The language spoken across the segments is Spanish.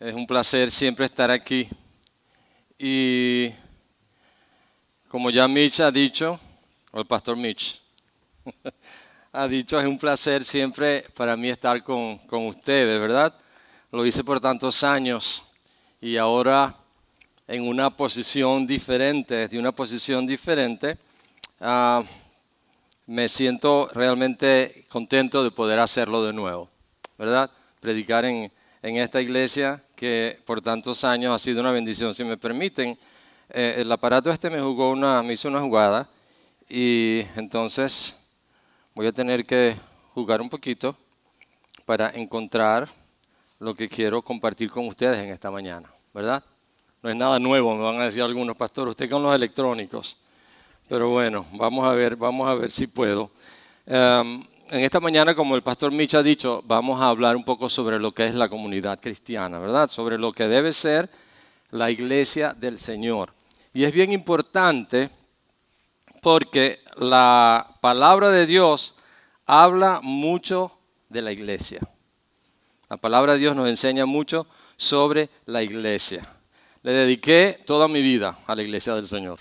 Es un placer siempre estar aquí. Y como ya Mitch ha dicho, o el pastor Mitch ha dicho, es un placer siempre para mí estar con ustedes, ¿verdad? Lo hice por tantos años y ahora en una posición diferente, desde una posición diferente, me siento realmente contento de poder hacerlo de nuevo, ¿verdad? Predicar en esta iglesia que por tantos años ha sido una bendición. Si me permiten, el aparato me hizo una jugada y entonces voy a tener que jugar un poquito para encontrar lo que quiero compartir con ustedes en esta mañana, ¿verdad? No es nada nuevo, me van a decir algunos pastores, usted con los electrónicos. Pero bueno, vamos a ver si puedo. En esta mañana, como el pastor Mitch ha dicho, vamos a hablar un poco sobre lo que es la comunidad cristiana, ¿verdad? Sobre lo que debe ser la iglesia del Señor. Y es bien importante porque la palabra de Dios habla mucho de la iglesia. La palabra de Dios nos enseña mucho sobre la iglesia. Le dediqué toda mi vida a la iglesia del Señor.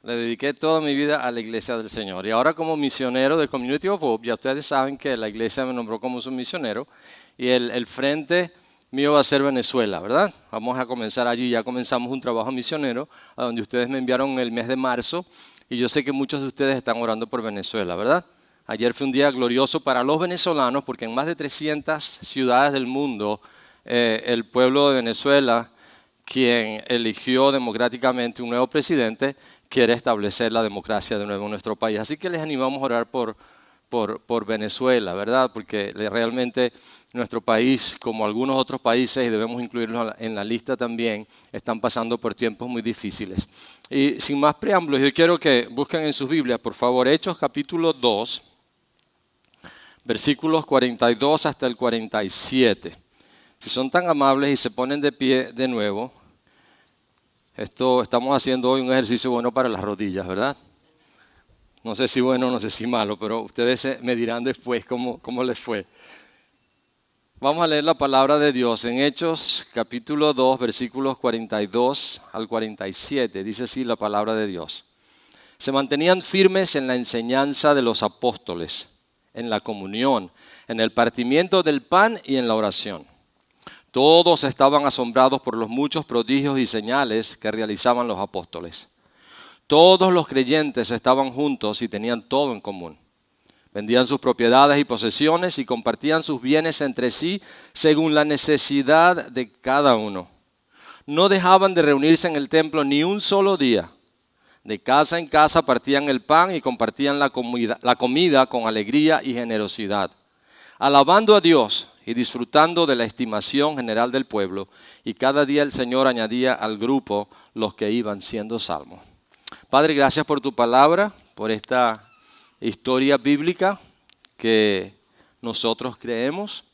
Le dediqué toda mi vida a la iglesia del Señor. Y ahora como misionero de Community of Hope, ya ustedes saben que la iglesia me nombró como su misionero. Y el frente mío va a ser Venezuela, ¿verdad? Vamos a comenzar allí. Ya comenzamos un trabajo misionero a donde ustedes me enviaron el mes de marzo. Y yo sé que muchos de ustedes están orando por Venezuela, ¿verdad? Ayer fue un día glorioso para los venezolanos porque en más de 300 ciudades del mundo el pueblo de Venezuela, quien eligió democráticamente un nuevo presidente, quiere establecer la democracia de nuevo en nuestro país. Así que les animamos a orar por Venezuela, ¿verdad? Porque realmente nuestro país, como algunos otros países, y debemos incluirlos en la lista también, están pasando por tiempos muy difíciles. Y sin más preámbulos, yo quiero que busquen en sus Biblias, por favor, Hechos capítulo 2, versículos 42 hasta el 47. Si son tan amables y se ponen de pie de nuevo. Estamos haciendo hoy un ejercicio bueno para las rodillas, ¿verdad? No sé si bueno, no sé si malo, pero ustedes me dirán después cómo les fue. Vamos a leer la palabra de Dios en Hechos capítulo 2, versículos 42 al 47. Dice así la palabra de Dios. Se mantenían firmes en la enseñanza de los apóstoles, en la comunión, en el partimiento del pan y en la oración. Todos estaban asombrados por los muchos prodigios y señales que realizaban los apóstoles. Todos los creyentes estaban juntos y tenían todo en común. Vendían sus propiedades y posesiones y compartían sus bienes entre sí según la necesidad de cada uno. No dejaban de reunirse en el templo ni un solo día. De casa en casa partían el pan y compartían la comida con alegría y generosidad, alabando a Dios y disfrutando de la estimación general del pueblo, y cada día el Señor añadía al grupo los que iban siendo salvos. Padre, gracias por tu palabra, por esta historia bíblica que nosotros creemos.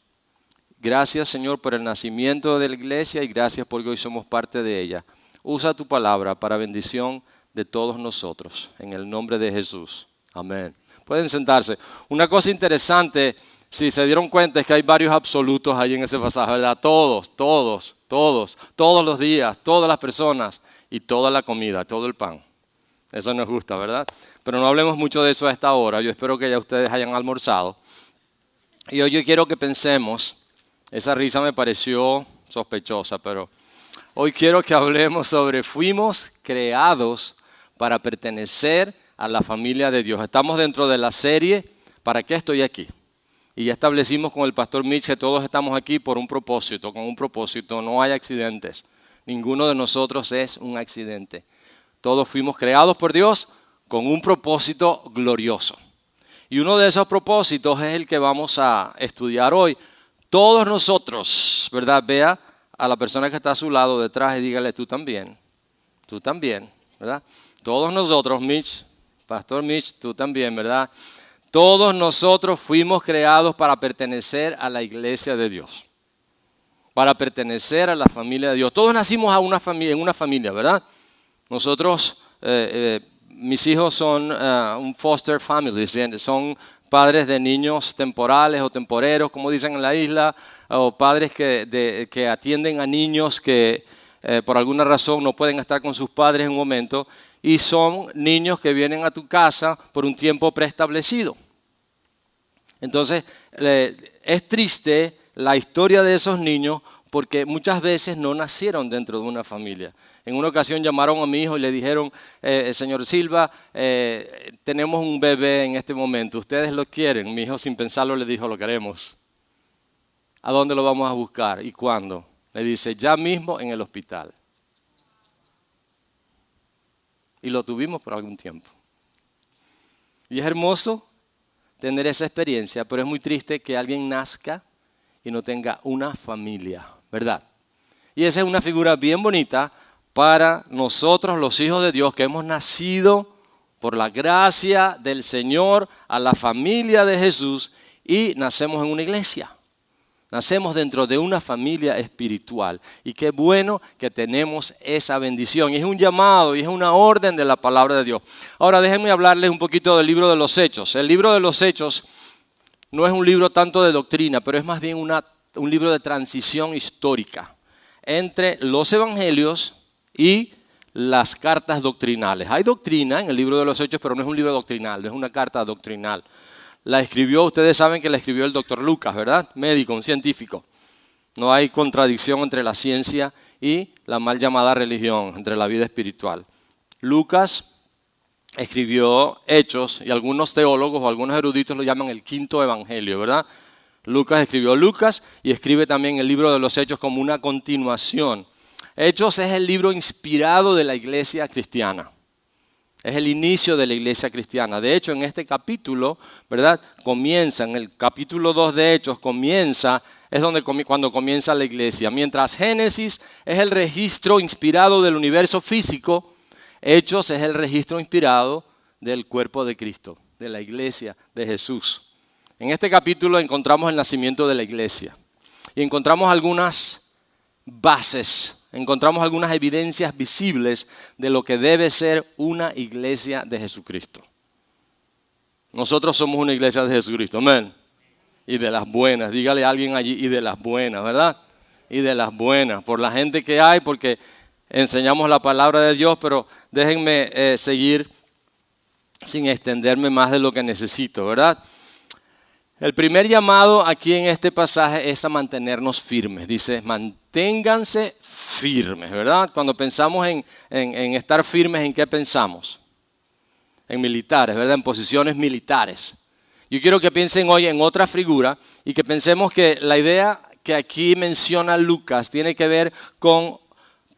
Gracias, Señor, por el nacimiento de la iglesia y gracias porque hoy somos parte de ella. Usa tu palabra para bendición de todos nosotros, en el nombre de Jesús. Amén. Pueden sentarse. Una cosa interesante, si se dieron cuenta, es que hay varios absolutos ahí en ese pasaje, ¿verdad? Todos los días, todas las personas y toda la comida, todo el pan. Eso nos gusta, ¿verdad? Pero no hablemos mucho de eso a esta hora. Yo espero que ya ustedes hayan almorzado. Y hoy yo quiero que pensemos, esa risa me pareció sospechosa, pero hoy quiero que hablemos sobre fuimos creados para pertenecer a la familia de Dios. Estamos dentro de la serie ¿Para qué estoy aquí? Y ya establecimos con el pastor Mitch que todos estamos aquí por un propósito, con un propósito. No hay accidentes. Ninguno de nosotros es un accidente. Todos fuimos creados por Dios con un propósito glorioso. Y uno de esos propósitos es el que vamos a estudiar hoy. Todos nosotros, ¿verdad? Vea a la persona que está a su lado detrás y dígale tú también, ¿verdad? Todos nosotros, Mitch, pastor Mitch, tú también, ¿verdad? Todos nosotros fuimos creados para pertenecer a la iglesia de Dios, para pertenecer a la familia de Dios. Todos nacimos en una familia, ¿verdad? Nosotros, mis hijos son un foster family, son padres de niños temporales o temporeros, como dicen en la isla, o padres que atienden a niños que por alguna razón no pueden estar con sus padres en un momento, y son niños que vienen a tu casa por un tiempo preestablecido. Entonces, es triste la historia de esos niños porque muchas veces no nacieron dentro de una familia. En una ocasión llamaron a mi hijo y le dijeron, señor Silva, tenemos un bebé en este momento, ¿ustedes lo quieren? Mi hijo sin pensarlo le dijo, lo queremos. ¿A dónde lo vamos a buscar y cuándo? Le dice, ya mismo en el hospital. Y lo tuvimos por algún tiempo. Y es hermoso tener esa experiencia, pero es muy triste que alguien nazca y no tenga una familia, ¿verdad? Y esa es una figura bien bonita para nosotros, los hijos de Dios, que hemos nacido por la gracia del Señor a la familia de Jesús y nacemos en una iglesia. Nacemos dentro de una familia espiritual y qué bueno que tenemos esa bendición. Y es un llamado y es una orden de la palabra de Dios. Ahora déjenme hablarles un poquito del libro de los Hechos. El libro de los Hechos no es un libro tanto de doctrina, pero es más bien un libro de transición histórica entre los evangelios y las cartas doctrinales. Hay doctrina en el libro de los Hechos, pero no es un libro doctrinal, no es una carta doctrinal. La escribió, ustedes saben que la escribió el doctor Lucas, ¿verdad? Médico, un científico. No hay contradicción entre la ciencia y la mal llamada religión, entre la vida espiritual. Lucas escribió Hechos y algunos teólogos o algunos eruditos lo llaman el quinto evangelio, ¿verdad? Lucas escribió Lucas y escribe también el libro de los Hechos como una continuación. Hechos es el libro inspirado de la iglesia cristiana. Es el inicio de la iglesia cristiana. De hecho, en este capítulo, ¿verdad? Comienza, en el capítulo 2 de Hechos, cuando comienza la iglesia. Mientras Génesis es el registro inspirado del universo físico, Hechos es el registro inspirado del cuerpo de Cristo, de la iglesia de Jesús. En este capítulo encontramos el nacimiento de la iglesia y encontramos algunas bases. Encontramos algunas evidencias visibles de lo que debe ser una iglesia de Jesucristo. Nosotros somos una iglesia de Jesucristo, amén. Y de las buenas, dígale a alguien allí, y de las buenas, ¿verdad? Y de las buenas, por la gente que hay, porque enseñamos la palabra de Dios, pero déjenme seguir sin extenderme más de lo que necesito, ¿verdad? El primer llamado aquí en este pasaje es a mantenernos firmes. Dice, manténganse firmes, ¿verdad? Cuando pensamos en estar firmes, ¿en qué pensamos? En militares, ¿verdad? En posiciones militares. Yo quiero que piensen hoy en otra figura y que pensemos que la idea que aquí menciona Lucas tiene que ver con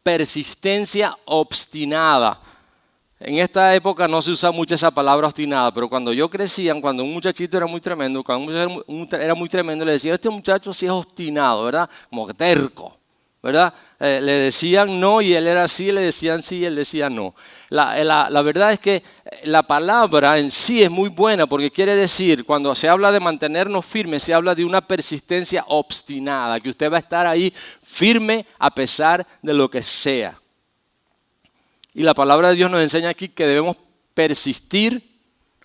persistencia obstinada. En esta época no se usa mucho esa palabra obstinada, pero cuando yo crecía, cuando un muchachito era muy tremendo, le decía, este muchacho sí es obstinado, ¿verdad? Como que terco, ¿verdad? Le decían no y él era sí, le decían sí y él decía no. La verdad es que la palabra en sí es muy buena porque quiere decir, cuando se habla de mantenernos firmes, se habla de una persistencia obstinada, que usted va a estar ahí firme a pesar de lo que sea. Y la palabra de Dios nos enseña aquí que debemos persistir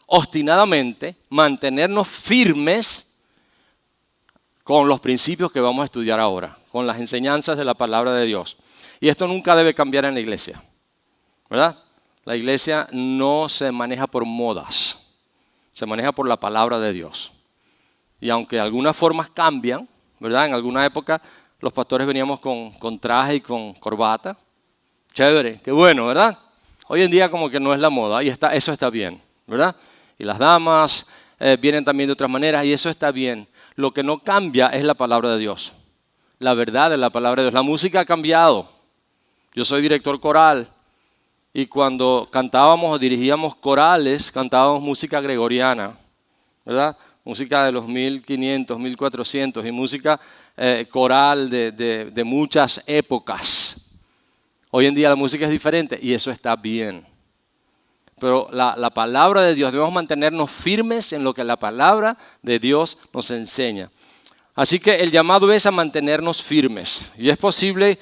obstinadamente, mantenernos firmes con los principios que vamos a estudiar ahora, con las enseñanzas de la palabra de Dios. Y esto nunca debe cambiar en la iglesia, ¿verdad? La iglesia no se maneja por modas, se maneja por la palabra de Dios. Y aunque algunas formas cambian, ¿verdad? En alguna época los pastores veníamos con traje y con corbata. Chévere, qué bueno, ¿verdad? Hoy en día como que no es la moda y eso está bien, ¿verdad? Y las damas vienen también de otras maneras y eso está bien. Lo que no cambia es la palabra de Dios, la verdad de la palabra de Dios. La música ha cambiado. Yo soy director coral y cuando cantábamos o dirigíamos corales, cantábamos música gregoriana, ¿verdad? Música de los 1500, 1400 y música coral de muchas épocas. Hoy en día la música es diferente y eso está bien. Pero la palabra de Dios, debemos mantenernos firmes en lo que la palabra de Dios nos enseña. Así que el llamado es a mantenernos firmes. Y es posible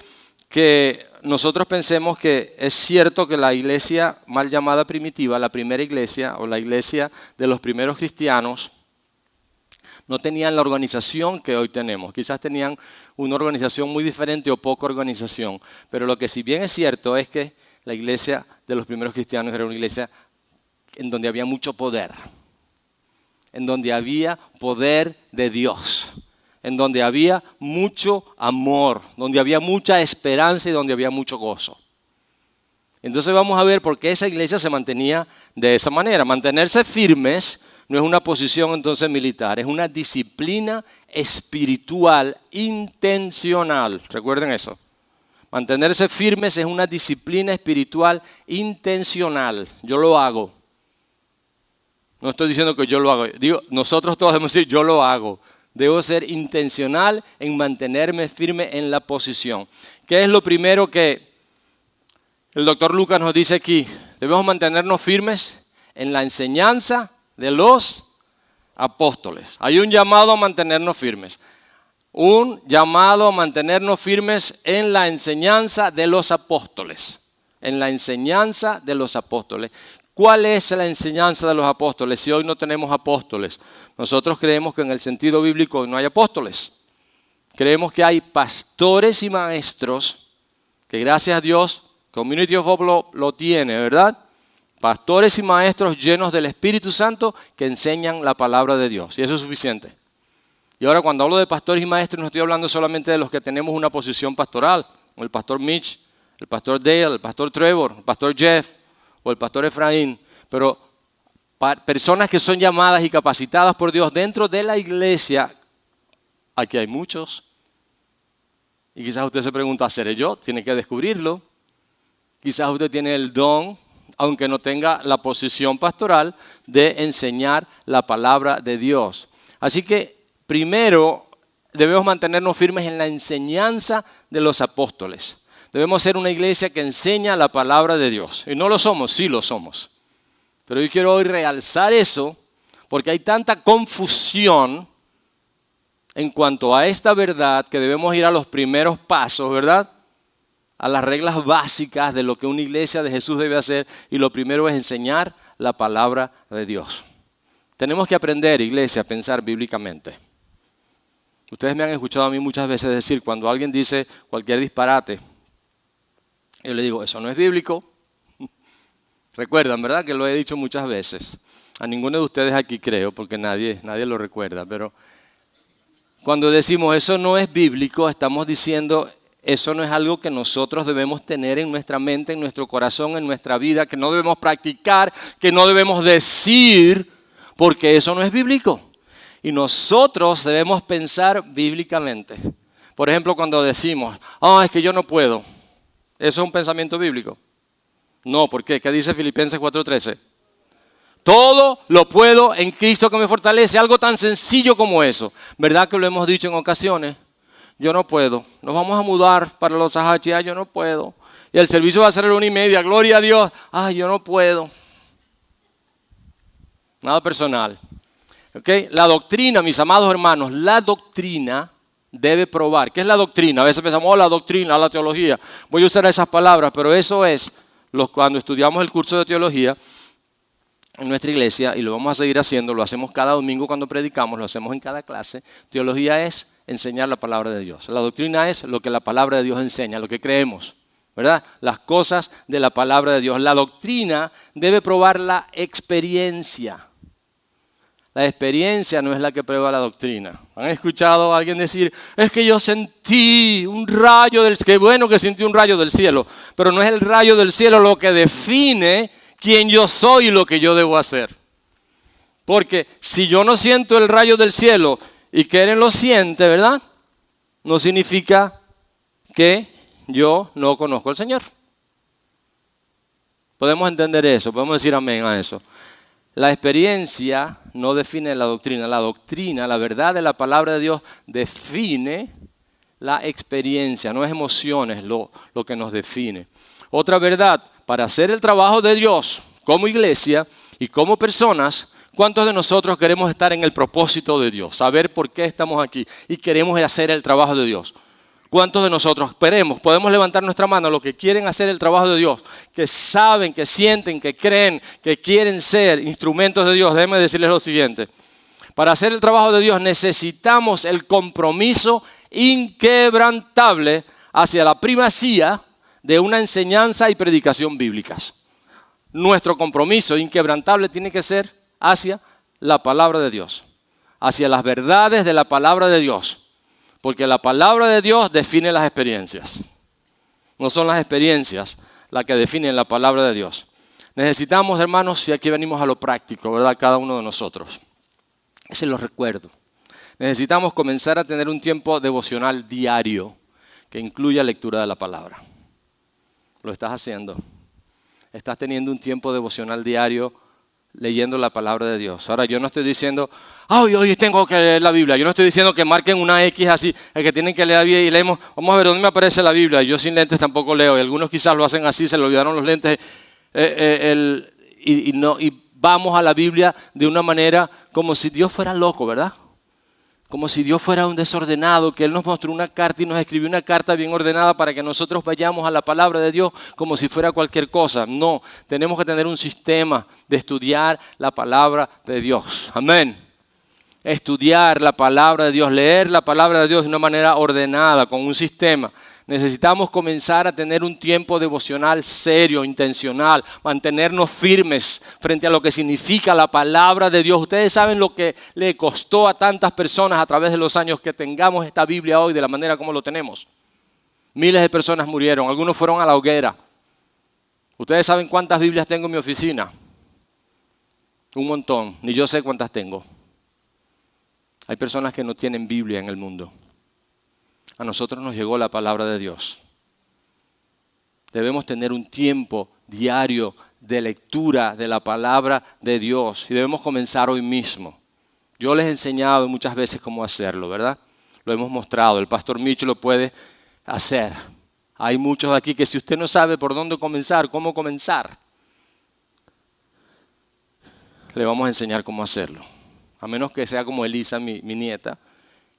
que nosotros pensemos que es cierto que la iglesia mal llamada primitiva, la primera iglesia o la iglesia de los primeros cristianos, No tenían la organización que hoy tenemos. Quizás tenían una organización muy diferente o poca organización. Pero lo que si bien es cierto es que la iglesia de los primeros cristianos era una iglesia en donde había mucho poder. En donde había poder de Dios. En donde había mucho amor. Donde había mucha esperanza y donde había mucho gozo. Entonces vamos a ver por qué esa iglesia se mantenía de esa manera. Mantenerse firmes no es una posición entonces militar, es una disciplina espiritual intencional. Recuerden eso. Mantenerse firmes es una disciplina espiritual intencional. Yo lo hago. No estoy diciendo que yo lo hago. Digo, nosotros todos debemos decir yo lo hago. Debo ser intencional en mantenerme firme en la posición. ¿Qué es lo primero que el doctor Lucas nos dice aquí? Debemos mantenernos firmes en la enseñanza de los apóstoles. Hay un llamado a mantenernos firmes. Un llamado a mantenernos firmes en la enseñanza de los apóstoles. En la enseñanza de los apóstoles. ¿Cuál es la enseñanza de los apóstoles si hoy no tenemos apóstoles? Nosotros creemos que en el sentido bíblico no hay apóstoles. Creemos que hay pastores y maestros que gracias a Dios Community of Hope lo tiene, ¿verdad? Pastores y maestros llenos del Espíritu Santo que enseñan la palabra de Dios. Y eso es suficiente. Y ahora cuando hablo de pastores y maestros no estoy hablando solamente de los que tenemos una posición pastoral, como el pastor Mitch, el pastor Dale, el pastor Trevor, el pastor Jeff o el pastor Efraín. Pero personas que son llamadas y capacitadas por Dios dentro de la iglesia, aquí hay muchos. Y quizás usted se pregunta, ¿seré yo? Tiene que descubrirlo. Quizás usted tiene el don, aunque no tenga la posición pastoral, de enseñar la palabra de Dios. Así que primero debemos mantenernos firmes en la enseñanza de los apóstoles. Debemos ser una iglesia que enseña la palabra de Dios. Y no lo somos, sí lo somos. Pero yo quiero hoy realzar eso porque hay tanta confusión en cuanto a esta verdad que debemos ir a los primeros pasos, ¿verdad? A las reglas básicas de lo que una iglesia de Jesús debe hacer, y lo primero es enseñar la palabra de Dios. Tenemos que aprender, iglesia, a pensar bíblicamente. Ustedes me han escuchado a mí muchas veces decir, cuando alguien dice cualquier disparate, yo le digo, eso no es bíblico. Recuerdan, ¿verdad? Que lo he dicho muchas veces. A ninguno de ustedes aquí creo, porque nadie lo recuerda, pero cuando decimos eso no es bíblico, estamos diciendo eso no es algo que nosotros debemos tener en nuestra mente, en nuestro corazón, en nuestra vida, que no debemos practicar, que no debemos decir, porque eso no es bíblico. Y nosotros debemos pensar bíblicamente. Por ejemplo, cuando decimos, es que yo no puedo. ¿Eso es un pensamiento bíblico? No, ¿por qué? ¿Qué dice Filipenses 4:13? Todo lo puedo en Cristo que me fortalece. Algo tan sencillo como eso. ¿Verdad que lo hemos dicho en ocasiones? Yo no puedo. Nos vamos a mudar para los Ajachia, yo no puedo. Y el servicio va a ser a la 1:30. Gloria a Dios. Yo no puedo. Nada personal. ¿Okay? La doctrina, mis amados hermanos, la doctrina debe probar. ¿Qué es la doctrina? A veces pensamos, la doctrina, la teología. Voy a usar esas palabras, pero eso es cuando estudiamos el curso de teología en nuestra iglesia, y lo vamos a seguir haciendo, lo hacemos cada domingo cuando predicamos, lo hacemos en cada clase. Teología es enseñar la palabra de Dios. La doctrina es lo que la palabra de Dios enseña, lo que creemos, ¿verdad? Las cosas de la palabra de Dios. La doctrina debe probar la experiencia. La experiencia no es la que prueba la doctrina. ¿Han escuchado a alguien decir, es que yo sentí un rayo del cielo? Qué bueno que sentí un rayo del cielo, pero no es el rayo del cielo lo que define quién yo soy y lo que yo debo hacer. Porque si yo no siento el rayo del cielo y Keren lo siente, ¿verdad? No significa que yo no conozco al Señor. Podemos entender eso, podemos decir amén a eso. La experiencia no define la doctrina. La doctrina, la verdad de la palabra de Dios, define la experiencia, no es emociones lo que nos define. Otra verdad, para hacer el trabajo de Dios como iglesia y como personas, ¿cuántos de nosotros queremos estar en el propósito de Dios? Saber por qué estamos aquí y queremos hacer el trabajo de Dios. ¿Cuántos de nosotros podemos levantar nuestra mano a los que quieren hacer el trabajo de Dios? Que saben, que sienten, que creen, que quieren ser instrumentos de Dios. Déjenme decirles lo siguiente. Para hacer el trabajo de Dios necesitamos el compromiso inquebrantable hacia la primacía de una enseñanza y predicación bíblicas. Nuestro compromiso inquebrantable tiene que ser hacia la palabra de Dios, hacia las verdades de la palabra de Dios, porque la palabra de Dios define las experiencias. No son las experiencias las que definen la palabra de Dios. Necesitamos, hermanos, y aquí venimos a lo práctico, ¿verdad? Cada uno de nosotros. Ese lo recuerdo. Necesitamos comenzar a tener un tiempo devocional diario que incluya lectura de la palabra. Lo estás haciendo. Estás teniendo un tiempo devocional diario leyendo la palabra de Dios. Ahora, yo no estoy diciendo, hoy tengo que leer la Biblia. Yo no estoy diciendo que marquen una X así, el que tienen que leer bien y leemos. Vamos a ver dónde me aparece la Biblia. Yo sin lentes tampoco leo. Y algunos quizás lo hacen así, se le olvidaron los lentes. Y vamos a la Biblia de una manera como si Dios fuera loco, ¿verdad? Como si Dios fuera un desordenado, que Él nos mostró una carta y nos escribió una carta bien ordenada para que nosotros vayamos a la palabra de Dios como si fuera cualquier cosa. No, tenemos que tener un sistema de estudiar la palabra de Dios. Amén. Estudiar la palabra de Dios, leer la palabra de Dios de una manera ordenada, con un sistema. Necesitamos comenzar a tener un tiempo devocional serio, intencional, mantenernos firmes frente a lo que significa la palabra de Dios. Ustedes saben lo que le costó a tantas personas a través de los años que tengamos esta Biblia hoy de la manera como lo tenemos. Miles de personas murieron, algunos fueron a la hoguera. Ustedes saben cuántas Biblias tengo en mi oficina. Un montón, ni yo sé cuántas tengo. Hay personas que no tienen Biblia en el mundo. A nosotros nos llegó la palabra de Dios. Debemos tener un tiempo diario de lectura de la palabra de Dios y debemos comenzar hoy mismo. Yo les he enseñado muchas veces cómo hacerlo, ¿verdad? Lo hemos mostrado, el pastor Mitch lo puede hacer. Hay muchos de aquí que si usted no sabe por dónde comenzar, cómo comenzar, le vamos a enseñar cómo hacerlo. A menos que sea como Elisa, mi nieta,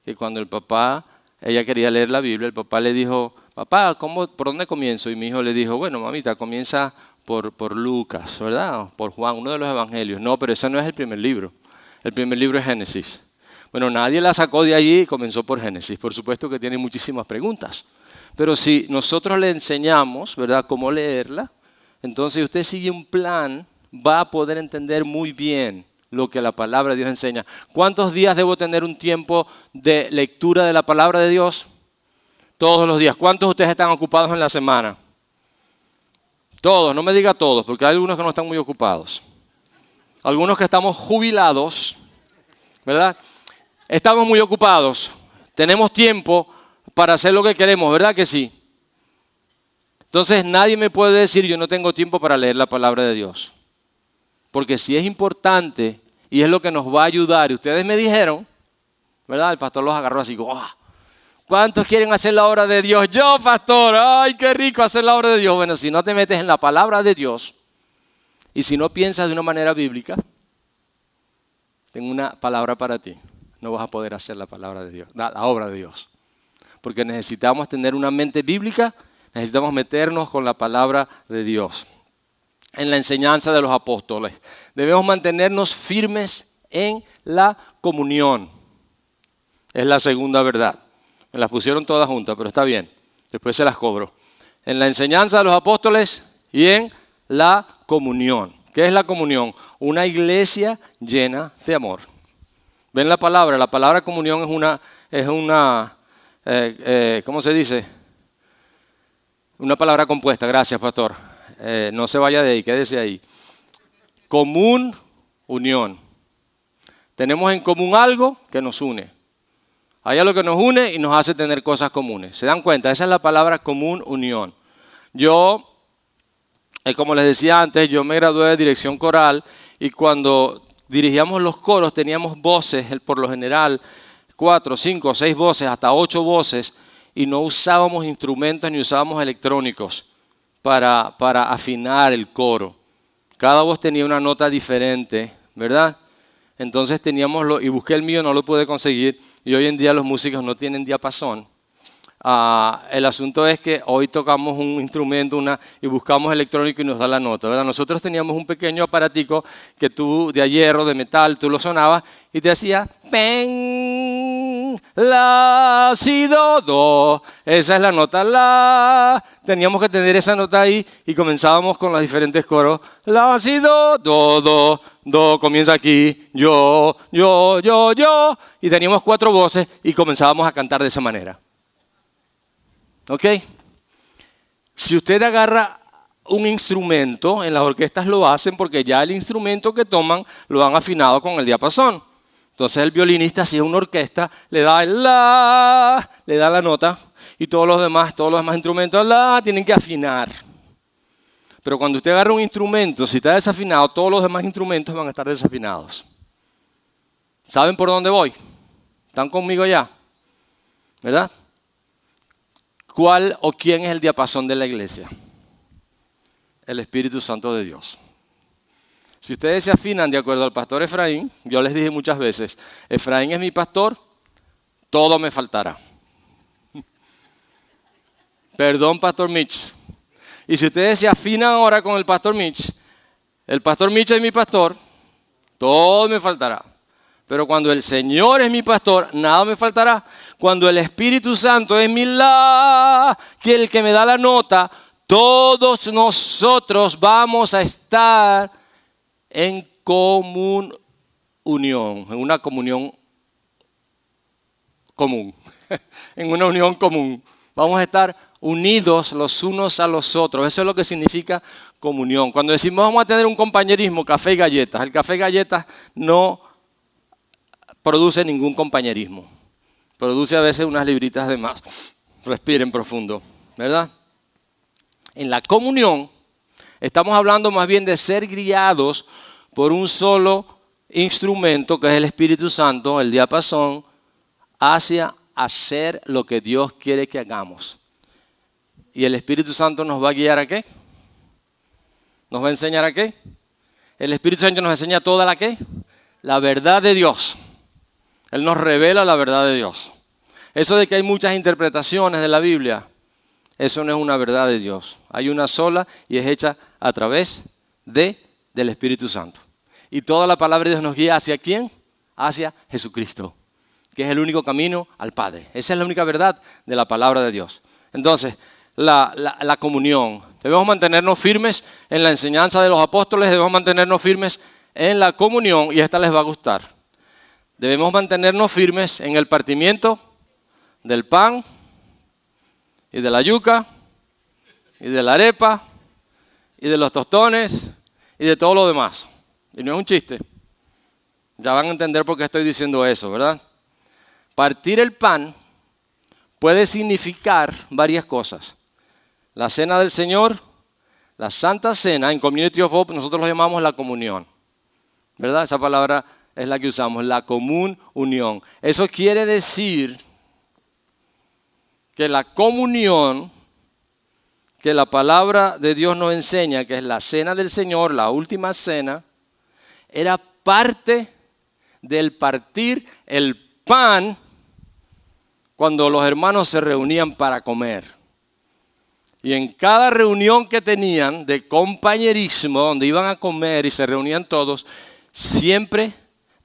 que cuando el papá... Ella quería leer la Biblia, el papá le dijo, papá, ¿por dónde comienzo? Y mi hijo le dijo, bueno, mamita, comienza por Lucas, ¿verdad? Por Juan, uno de los evangelios. No, pero ese no es el primer libro. El primer libro es Génesis. Bueno, nadie la sacó de allí y comenzó por Génesis. Por supuesto que tiene muchísimas preguntas. Pero si nosotros le enseñamos, ¿verdad?, cómo leerla, entonces usted sigue un plan, va a poder entender muy bien lo que la palabra de Dios enseña. ¿Cuántos días debo tener un tiempo de lectura de la palabra de Dios? Todos los días. ¿Cuántos de ustedes están ocupados en la semana? Todos, no me diga todos, porque hay algunos que no están muy ocupados. Algunos que estamos jubilados, ¿verdad? Estamos muy ocupados. Tenemos tiempo para hacer lo que queremos, ¿verdad que sí? Entonces nadie me puede decir yo no tengo tiempo para leer la palabra de Dios. Porque si es importante y es lo que nos va a ayudar, y ustedes me dijeron, ¿verdad? El pastor los agarró así, ¡oh! ¿Cuántos quieren hacer la obra de Dios? Yo, pastor, ¡ay, qué rico hacer la obra de Dios! Bueno, si no te metes en la palabra de Dios y si no piensas de una manera bíblica, tengo una palabra para ti. No vas a poder hacer la palabra de Dios, la obra de Dios. Porque necesitamos tener una mente bíblica, necesitamos meternos con la palabra de Dios. En la enseñanza de los apóstoles. Debemos mantenernos firmes en la comunión. Es la segunda verdad. Me las pusieron todas juntas, pero está bien. Después se las cobro. En la enseñanza de los apóstoles y en la comunión. ¿Qué es la comunión? Una iglesia llena de amor. ¿Ven la palabra? La palabra comunión es una ¿cómo se dice? Una palabra compuesta. Gracias, pastor. No se vaya de ahí, quédese ahí. Común, unión. Tenemos en común algo que nos une. Hay algo que nos une y nos hace tener cosas comunes. ¿Se dan cuenta? Esa es la palabra común, unión. Yo, como les decía antes, yo me gradué de dirección coral y cuando dirigíamos los coros teníamos voces, por lo general, 4, 5, 6 voces, hasta 8 voces y no usábamos instrumentos ni usábamos electrónicos para afinar el coro. Cada voz tenía una nota diferente, ¿verdad? Entonces teníamos, y busqué el mío, no lo pude conseguir, y hoy en día los músicos no tienen diapasón. El asunto es que hoy tocamos un instrumento y buscamos electrónico y nos da la nota, ¿verdad? Nosotros teníamos un pequeño aparatico que tú, de hierro, de metal, tú lo sonabas y te hacía pen, la, si, do. Esa es la nota la. Teníamos que tener esa nota ahí y comenzábamos con los diferentes coros. La, si, do. Do comienza aquí, yo. Y teníamos 4 voces y comenzábamos a cantar de esa manera. ¿Ok? Si usted agarra un instrumento, en las orquestas lo hacen porque ya el instrumento que toman lo han afinado con el diapasón. Entonces el violinista, si es una orquesta, le da el la, le da la nota y todos los demás instrumentos la tienen que afinar. Pero cuando usted agarra un instrumento, si está desafinado, todos los demás instrumentos van a estar desafinados. ¿Saben por dónde voy? ¿Están conmigo ya? ¿Verdad? ¿Cuál o quién es el diapasón de la iglesia? El Espíritu Santo de Dios. Si ustedes se afinan de acuerdo al pastor Efraín, yo les dije muchas veces, Efraín es mi pastor, todo me faltará. Perdón, pastor Mitch. Y si ustedes se afinan ahora con el pastor Mitch es mi pastor, todo me faltará. Pero cuando el Señor es mi pastor, nada me faltará. Cuando el Espíritu Santo es mi la, que el que me da la nota, todos nosotros vamos a estar en común unión, en una comunión común, en una unión común. Vamos a estar unidos los unos a los otros. Eso es lo que significa comunión. Cuando decimos vamos a tener un compañerismo, café y galletas, el café y galletas no produce ningún compañerismo. Produce a veces unas libritas de más. Respiren profundo, ¿verdad? En la comunión estamos hablando más bien de ser guiados por un solo instrumento, que es el Espíritu Santo, el diapasón, hacia hacer lo que Dios quiere que hagamos. ¿Y el Espíritu Santo nos va a guiar a qué? ¿Nos va a enseñar a qué? El Espíritu Santo nos enseña toda la ¿qué? La verdad de Dios. Él nos revela la verdad de Dios. Eso de que hay muchas interpretaciones de la Biblia, eso no es una verdad de Dios. Hay una sola y es hecha a través del Espíritu Santo. Y toda la palabra de Dios nos guía ¿hacia quién? Hacia Jesucristo, que es el único camino al Padre. Esa es la única verdad de la palabra de Dios. Entonces, la comunión. Debemos mantenernos firmes en la enseñanza de los apóstoles, debemos mantenernos firmes en la comunión, y esta les va a gustar. Debemos mantenernos firmes en el partimiento del pan y de la yuca y de la arepa y de los tostones y de todo lo demás. Y no es un chiste. Ya van a entender por qué estoy diciendo eso, ¿verdad? Partir el pan puede significar varias cosas. La cena del Señor, la Santa Cena, en Community of Hope nosotros lo llamamos la comunión, ¿verdad? Esa palabra es la que usamos, la común unión. Eso quiere decir que la comunión que la palabra de Dios nos enseña, que es la cena del Señor, la última cena, era parte del partir el pan cuando los hermanos se reunían para comer. Y en cada reunión que tenían de compañerismo, donde iban a comer y se reunían todos, siempre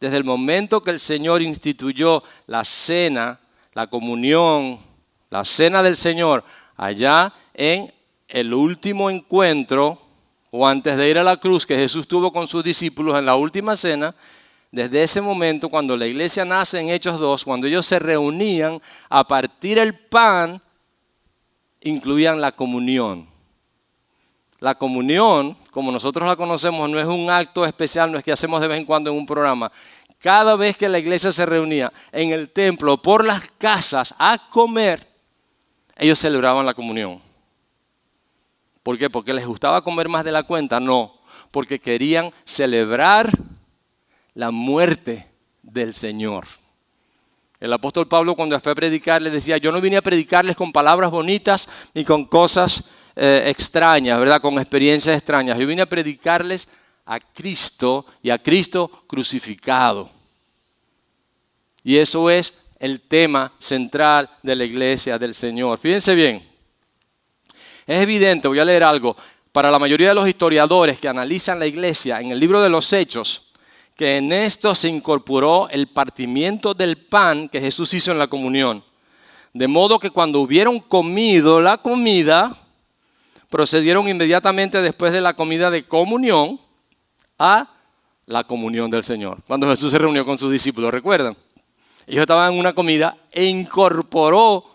desde el momento que el Señor instituyó la cena, la comunión, la cena del Señor, allá en el último encuentro, o antes de ir a la cruz que Jesús tuvo con sus discípulos en la última cena, desde ese momento, cuando la iglesia nace en Hechos 2, cuando ellos se reunían a partir el pan, incluían la comunión. La comunión, como nosotros la conocemos, no es un acto especial, no es que hacemos de vez en cuando en un programa. Cada vez que la iglesia se reunía en el templo, por las casas, a comer, ellos celebraban la comunión. ¿Por qué? ¿Porque les gustaba comer más de la cuenta? No, porque querían celebrar la muerte del Señor. El apóstol Pablo, cuando fue a predicar, les decía, yo no vine a predicarles con palabras bonitas ni con cosas extrañas, ¿verdad? Con experiencias extrañas. Yo vine a predicarles a Cristo y a Cristo crucificado. Y eso es el tema central de la iglesia del Señor. Fíjense bien, es evidente, voy a leer algo, para la mayoría de los historiadores que analizan la iglesia en el libro de los Hechos, que en esto se incorporó el partimiento del pan que Jesús hizo en la comunión. De modo que cuando hubieron comido la comida, procedieron inmediatamente después de la comida de comunión a la comunión del Señor. Cuando Jesús se reunió con sus discípulos, ¿recuerdan? Ellos estaban en una comida e incorporó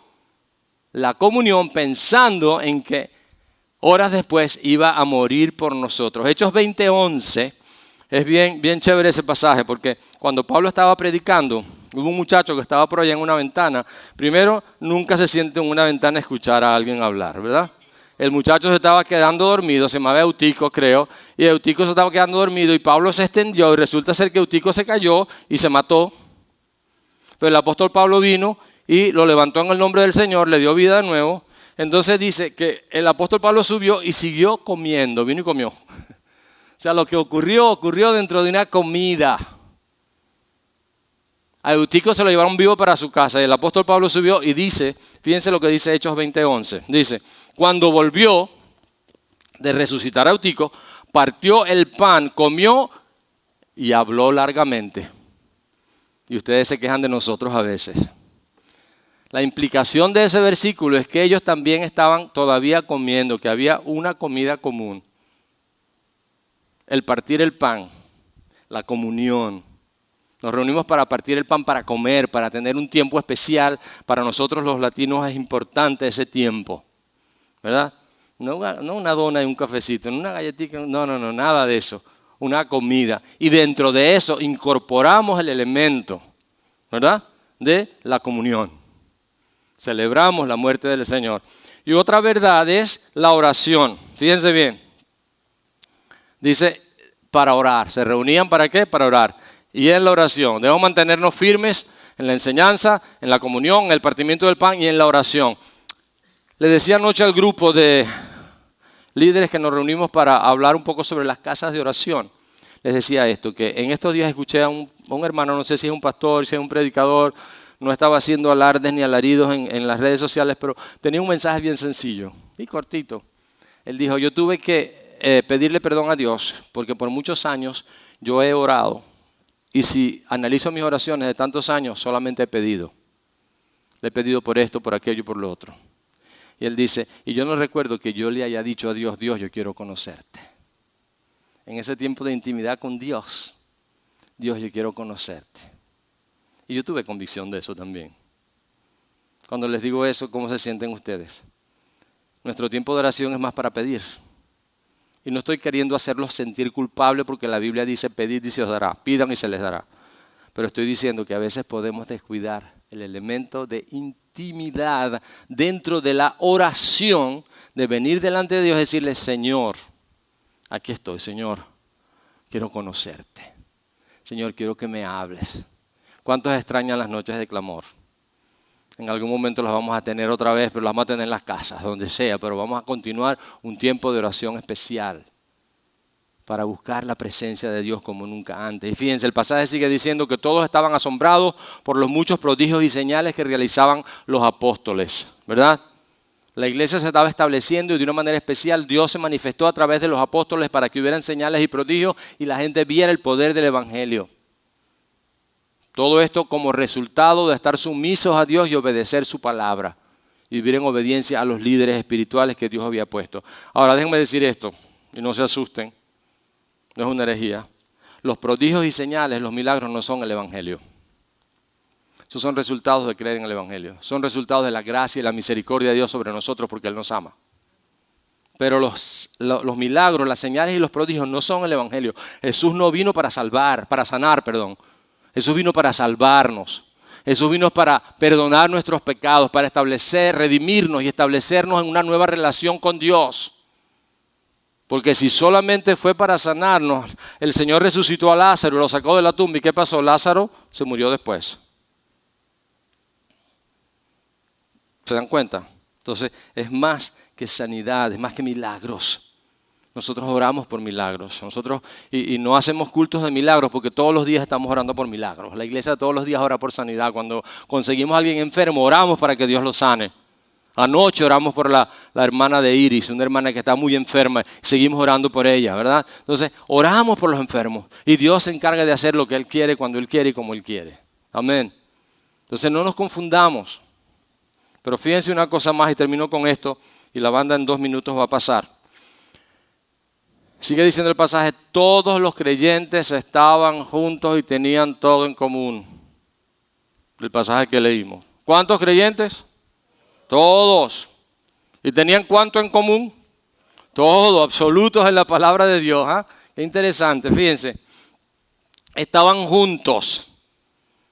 la comunión pensando en que horas después iba a morir por nosotros. Hechos 20:11 es bien chévere ese pasaje, porque cuando Pablo estaba predicando, hubo un muchacho que estaba por allá en una ventana. Primero, nunca se siente en una ventana a escuchar a alguien hablar, ¿verdad? El muchacho se estaba quedando dormido, se llamaba Eutico, creo, y Eutico se estaba quedando dormido y Pablo se extendió y resulta ser que Eutico se cayó y se mató. Pero el apóstol Pablo vino y lo levantó en el nombre del Señor, le dio vida de nuevo. Entonces dice que el apóstol Pablo subió y siguió comiendo, vino y comió. O sea, lo que ocurrió dentro de una comida. A Eutico se lo llevaron vivo para su casa y el apóstol Pablo subió y dice, fíjense lo que dice Hechos 20:11, dice, cuando volvió de resucitar a Eutico, partió el pan, comió y habló largamente. Y ustedes se quejan de nosotros a veces. La implicación de ese versículo es que ellos también estaban todavía comiendo, que había una comida común. El partir el pan, la comunión. Nos reunimos para partir el pan, para comer, para tener un tiempo especial. Para nosotros los latinos es importante ese tiempo, ¿verdad? No una dona y un cafecito, no una galletita, no, nada de eso. Una comida. Y dentro de eso incorporamos el elemento, ¿verdad?, de la comunión. Celebramos la muerte del Señor. Y otra verdad es la oración. Fíjense bien. Dice, para orar. ¿Se reunían para qué? Para orar. Y en la oración. Debemos mantenernos firmes en la enseñanza, en la comunión, en el partimiento del pan y en la oración. Le decía anoche al grupo de líderes que nos reunimos para hablar un poco sobre las casas de oración. Les decía esto, que en estos días escuché a un hermano, no sé si es un pastor, si es un predicador, no estaba haciendo alardes ni alaridos en las redes sociales, pero tenía un mensaje bien sencillo y cortito. Él dijo, yo tuve que pedirle perdón a Dios porque por muchos años yo he orado y si analizo mis oraciones de tantos años solamente he pedido. Le he pedido por esto, por aquello y por lo otro. Y él dice, y yo no recuerdo que yo le haya dicho a Dios, Dios, yo quiero conocerte. En ese tiempo de intimidad con Dios, Dios, yo quiero conocerte. Y yo tuve convicción de eso también. Cuando les digo eso, ¿cómo se sienten ustedes? Nuestro tiempo de oración es más para pedir. Y no estoy queriendo hacerlos sentir culpables porque la Biblia dice, pedid y se os dará, pidan y se les dará. Pero estoy diciendo que a veces podemos descuidar el elemento de intimidad dentro de la oración, de venir delante de Dios y decirle, Señor, aquí estoy, Señor, quiero conocerte. Señor, quiero que me hables. ¿Cuántos extrañan las noches de clamor? En algún momento las vamos a tener otra vez, pero las vamos a tener en las casas, donde sea, pero vamos a continuar un tiempo de oración especial para buscar la presencia de Dios como nunca antes. Y fíjense, el pasaje sigue diciendo que todos estaban asombrados por los muchos prodigios y señales que realizaban los apóstoles, ¿verdad? La iglesia se estaba estableciendo y de una manera especial Dios se manifestó a través de los apóstoles para que hubieran señales y prodigios y la gente viera el poder del evangelio. Todo esto como resultado de estar sumisos a Dios y obedecer su palabra. Y vivir en obediencia a los líderes espirituales que Dios había puesto. Ahora déjenme decir esto, y no se asusten, no es una herejía. Los prodigios y señales, los milagros no son el evangelio. Esos son resultados de creer en el evangelio. Son resultados de la gracia y la misericordia de Dios sobre nosotros porque Él nos ama. Pero los milagros, las señales y los prodigios no son el evangelio. Jesús no vino para sanar. Jesús vino para salvarnos. Jesús vino para perdonar nuestros pecados, para establecer, redimirnos y establecernos en una nueva relación con Dios. Porque si solamente fue para sanarnos, el Señor resucitó a Lázaro y lo sacó de la tumba. ¿Y qué pasó? Lázaro se murió después. ¿Se dan cuenta? Entonces es más que sanidad, es más que milagros. nosotros oramos por milagros. Y no hacemos cultos de milagros porque todos los días estamos orando por milagros. La iglesia todos los días ora por sanidad. Cuando conseguimos a alguien enfermo, oramos para que Dios lo sane. Anoche oramos por la hermana de Iris, una hermana que está muy enferma. Seguimos orando por ella, ¿verdad? Entonces, oramos por los enfermos. Y Dios se encarga de hacer lo que Él quiere, cuando Él quiere y como Él quiere. Amén. Entonces, no nos confundamos. Pero fíjense una cosa más y termino con esto. Y la banda en 2 minutos va a pasar. Sigue diciendo el pasaje, todos los creyentes estaban juntos y tenían todo en común. El pasaje que leímos. ¿Cuántos creyentes? Todos. ¿Y tenían cuánto en común? Todo, absolutos en la palabra de Dios. ¿Ah? Qué interesante, fíjense. Estaban juntos.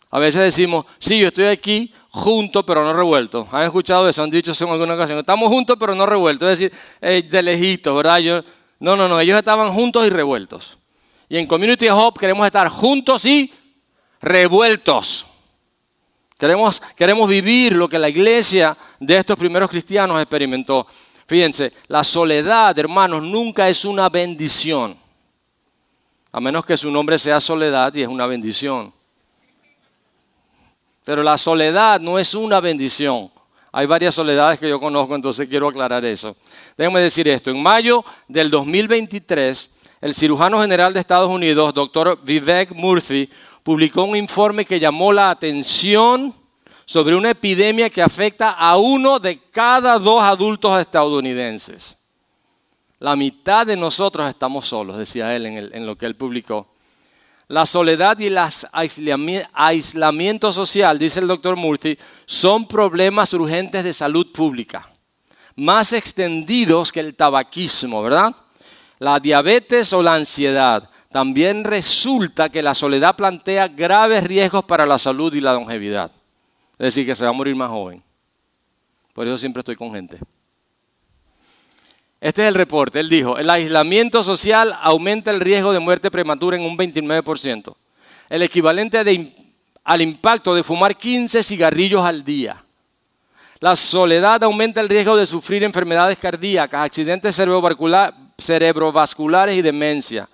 A veces decimos, sí, yo estoy aquí juntos pero no revueltos. ¿Han escuchado eso? Han dicho eso en alguna ocasión. Estamos juntos pero no revueltos. Es decir, de lejitos, ¿verdad? No, ellos estaban juntos y revueltos. Y en Community Hope queremos estar juntos y revueltos. Queremos vivir lo que la iglesia de estos primeros cristianos experimentó. Fíjense, la soledad, hermanos, nunca es una bendición. A menos que su nombre sea Soledad y es una bendición. Pero la soledad no es una bendición. Hay varias soledades que yo conozco, entonces quiero aclarar eso. Déjenme decir esto. En mayo del 2023, el cirujano general de Estados Unidos, Dr. Vivek Murthy, publicó un informe que llamó la atención sobre una epidemia que afecta a 1 de cada 2 adultos estadounidenses. La mitad de nosotros estamos solos, decía él en lo que él publicó. La soledad y el aislamiento social, dice el doctor Murthy, son problemas urgentes de salud pública, más extendidos que el tabaquismo, ¿verdad? La diabetes o la ansiedad. También resulta que la soledad plantea graves riesgos para la salud y la longevidad. Es decir, que se va a morir más joven. Por eso siempre estoy con gente. Este es el reporte. Él dijo, el aislamiento social aumenta el riesgo de muerte prematura en un 29%. El equivalente al impacto de fumar 15 cigarrillos al día. La soledad aumenta el riesgo de sufrir enfermedades cardíacas, accidentes cerebrovasculares y demencia,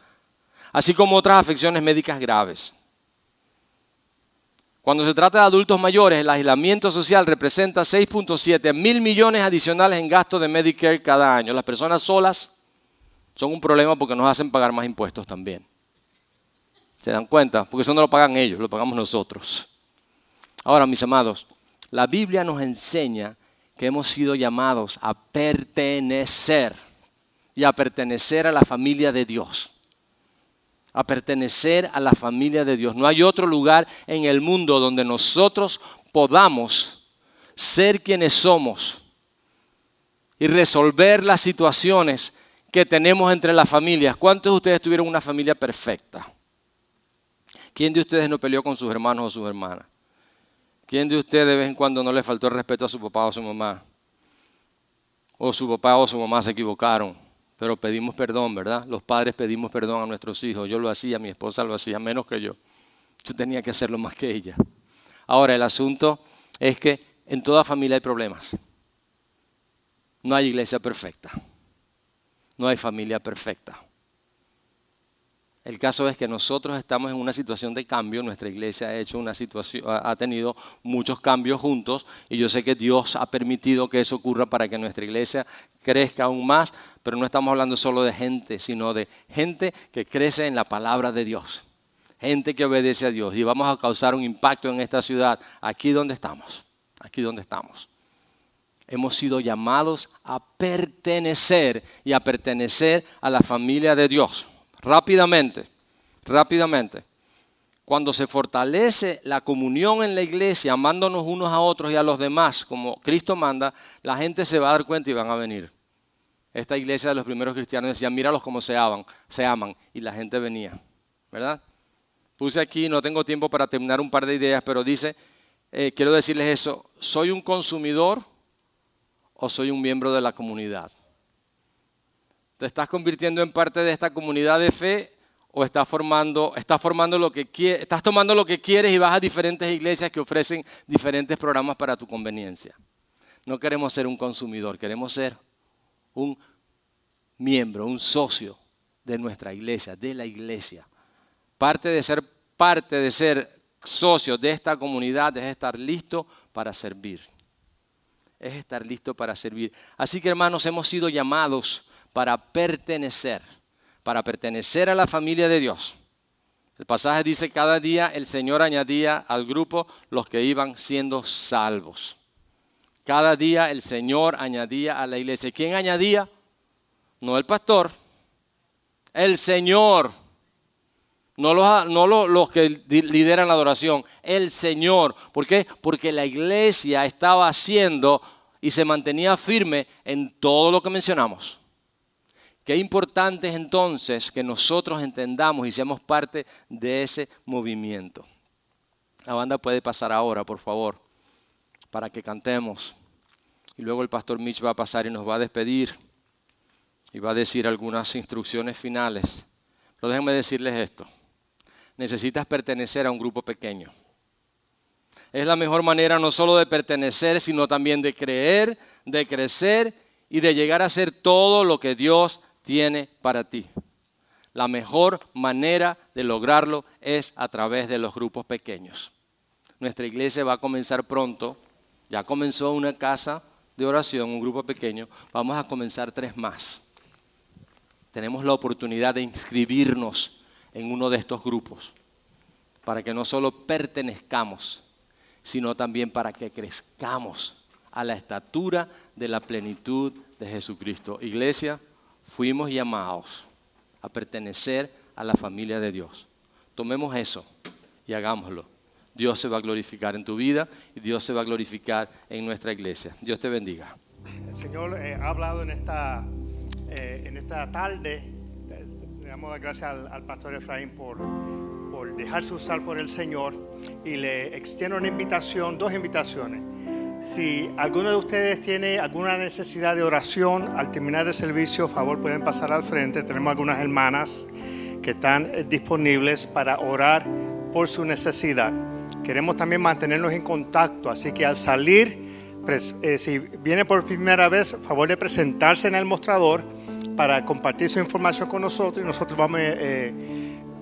así como otras afecciones médicas graves. Cuando se trata de adultos mayores, el aislamiento social representa 6.7 mil millones adicionales en gastos de Medicare cada año. Las personas solas son un problema porque nos hacen pagar más impuestos también. ¿Se dan cuenta? Porque eso no lo pagan ellos, lo pagamos nosotros. Ahora, mis amados, la Biblia nos enseña que hemos sido llamados a pertenecer y a pertenecer a la familia de Dios. A pertenecer a la familia de Dios. No hay otro lugar en el mundo donde nosotros podamos ser quienes somos y resolver las situaciones que tenemos entre las familias. ¿Cuántos de ustedes tuvieron una familia perfecta? ¿Quién de ustedes no peleó con sus hermanos o sus hermanas? ¿Quién de ustedes de vez en cuando no le faltó el respeto a su papá o a su mamá? O su papá o su mamá se equivocaron. Pero pedimos perdón, ¿verdad? Los padres pedimos perdón a nuestros hijos. Yo lo hacía, mi esposa lo hacía, menos que yo. Yo tenía que hacerlo más que ella. Ahora, el asunto es que en toda familia hay problemas. No hay iglesia perfecta. No hay familia perfecta. El caso es que nosotros estamos en una situación de cambio. Nuestra iglesia ha tenido muchos cambios juntos y yo sé que Dios ha permitido que eso ocurra para que nuestra iglesia crezca aún más, pero no estamos hablando solo de gente, sino de gente que crece en la palabra de Dios, gente que obedece a Dios y vamos a causar un impacto en esta ciudad, aquí donde estamos. Hemos sido llamados a pertenecer y a pertenecer a la familia de Dios. Rápidamente. Cuando se fortalece la comunión en la iglesia, amándonos unos a otros y a los demás, como Cristo manda, la gente se va a dar cuenta y van a venir. Esta iglesia de los primeros cristianos decía, míralos cómo se aman, y la gente venía, ¿verdad? Puse aquí, no tengo tiempo para terminar un par de ideas, pero dice, quiero decirles eso, ¿soy un consumidor o soy un miembro de la comunidad? ¿Te estás convirtiendo en parte de esta comunidad de fe o estás tomando lo que quieres y vas a diferentes iglesias que ofrecen diferentes programas para tu conveniencia? No queremos ser un consumidor, queremos ser un miembro, un socio de nuestra iglesia, de la iglesia. Parte de ser socio de esta comunidad es estar listo para servir. Es estar listo para servir. Así que, hermanos, hemos sido llamados para pertenecer a la familia de Dios. El pasaje dice: cada día el Señor añadía al grupo los que iban siendo salvos. Cada día el Señor añadía a la iglesia. ¿Quién añadía? No el pastor, el Señor. No los que lideran la adoración, el Señor. ¿Por qué? Porque la iglesia estaba haciendo y se mantenía firme en todo lo que mencionamos. Qué importante es entonces que nosotros entendamos y seamos parte de ese movimiento. La banda puede pasar ahora, por favor, para que cantemos. Y luego el pastor Mitch va a pasar y nos va a despedir y va a decir algunas instrucciones finales. Pero déjenme decirles esto. Necesitas pertenecer a un grupo pequeño. Es la mejor manera no solo de pertenecer, sino también de creer, de crecer y de llegar a ser todo lo que Dios tiene para ti. La mejor manera de lograrlo es a través de los grupos pequeños. Nuestra iglesia va a comenzar pronto. Ya comenzó una casa de oración, un grupo pequeño. Vamos a comenzar 3 más. Tenemos la oportunidad de inscribirnos en uno de estos grupos, para que no solo pertenezcamos, sino también para que crezcamos a la estatura de la plenitud de Jesucristo. Iglesia, fuimos llamados a pertenecer a la familia de Dios. Tomemos eso y hagámoslo. Dios se va a glorificar en tu vida y Dios se va a glorificar en nuestra iglesia. Dios te bendiga. El Señor ha hablado en esta tarde. Le damos las gracias al pastor Efraín por dejarse usar por el Señor, y le extiendo una invitación, 2 invitaciones. Si alguno de ustedes tiene alguna necesidad de oración, al terminar el servicio, por favor, pueden pasar al frente. Tenemos algunas hermanas que están disponibles para orar por su necesidad. Queremos también mantenernos en contacto, así que al salir, si viene por primera vez, por favor de presentarse en el mostrador para compartir su información con nosotros, y nosotros vamos a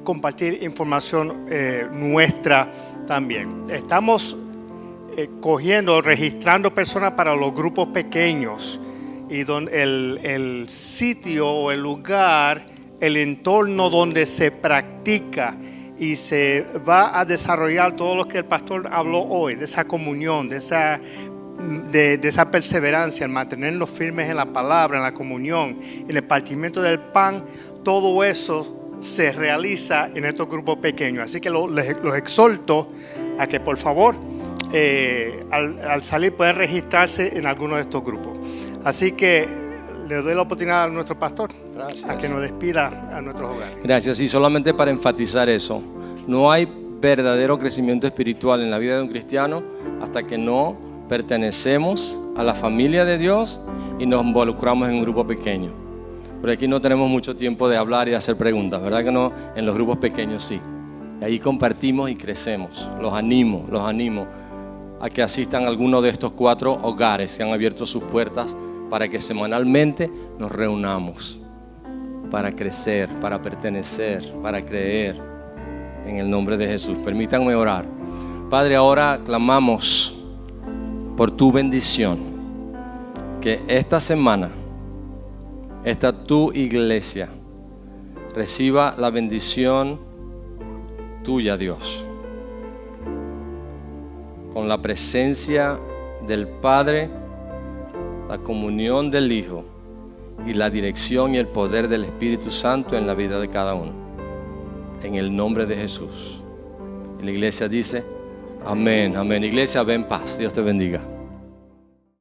compartir información nuestra también. Estamos registrando personas para los grupos pequeños, y el sitio o el lugar, el entorno donde se practica y se va a desarrollar todo lo que el pastor habló hoy, de esa comunión, de esa perseverancia, el mantenernos firmes en la palabra, en la comunión, en el partimiento del pan. Todo eso se realiza en estos grupos pequeños. Así que los exhorto a que, por favor, al salir pueden registrarse en alguno de estos grupos. Así que le doy la oportunidad a nuestro pastor. Gracias. A que nos despida a nuestros hogares. Gracias. Y solamente para enfatizar eso, no hay verdadero crecimiento espiritual en la vida de un cristiano hasta que no pertenecemos a la familia de Dios y nos involucramos en un grupo pequeño. Pero aquí no tenemos mucho tiempo de hablar y de hacer preguntas, ¿verdad que no? En los grupos pequeños sí. Y ahí compartimos y crecemos. Los animo a que asistan a alguno de estos 4 hogares que han abierto sus puertas para que semanalmente nos reunamos para crecer, para pertenecer, para creer en el nombre de Jesús. Permítanme orar. Padre, ahora clamamos por tu bendición, que esta semana tu iglesia reciba la bendición tuya, Dios, con la presencia del Padre, la comunión del Hijo y la dirección y el poder del Espíritu Santo en la vida de cada uno. En el nombre de Jesús. Y la iglesia dice: amén, amén. Iglesia, ven paz. Dios te bendiga.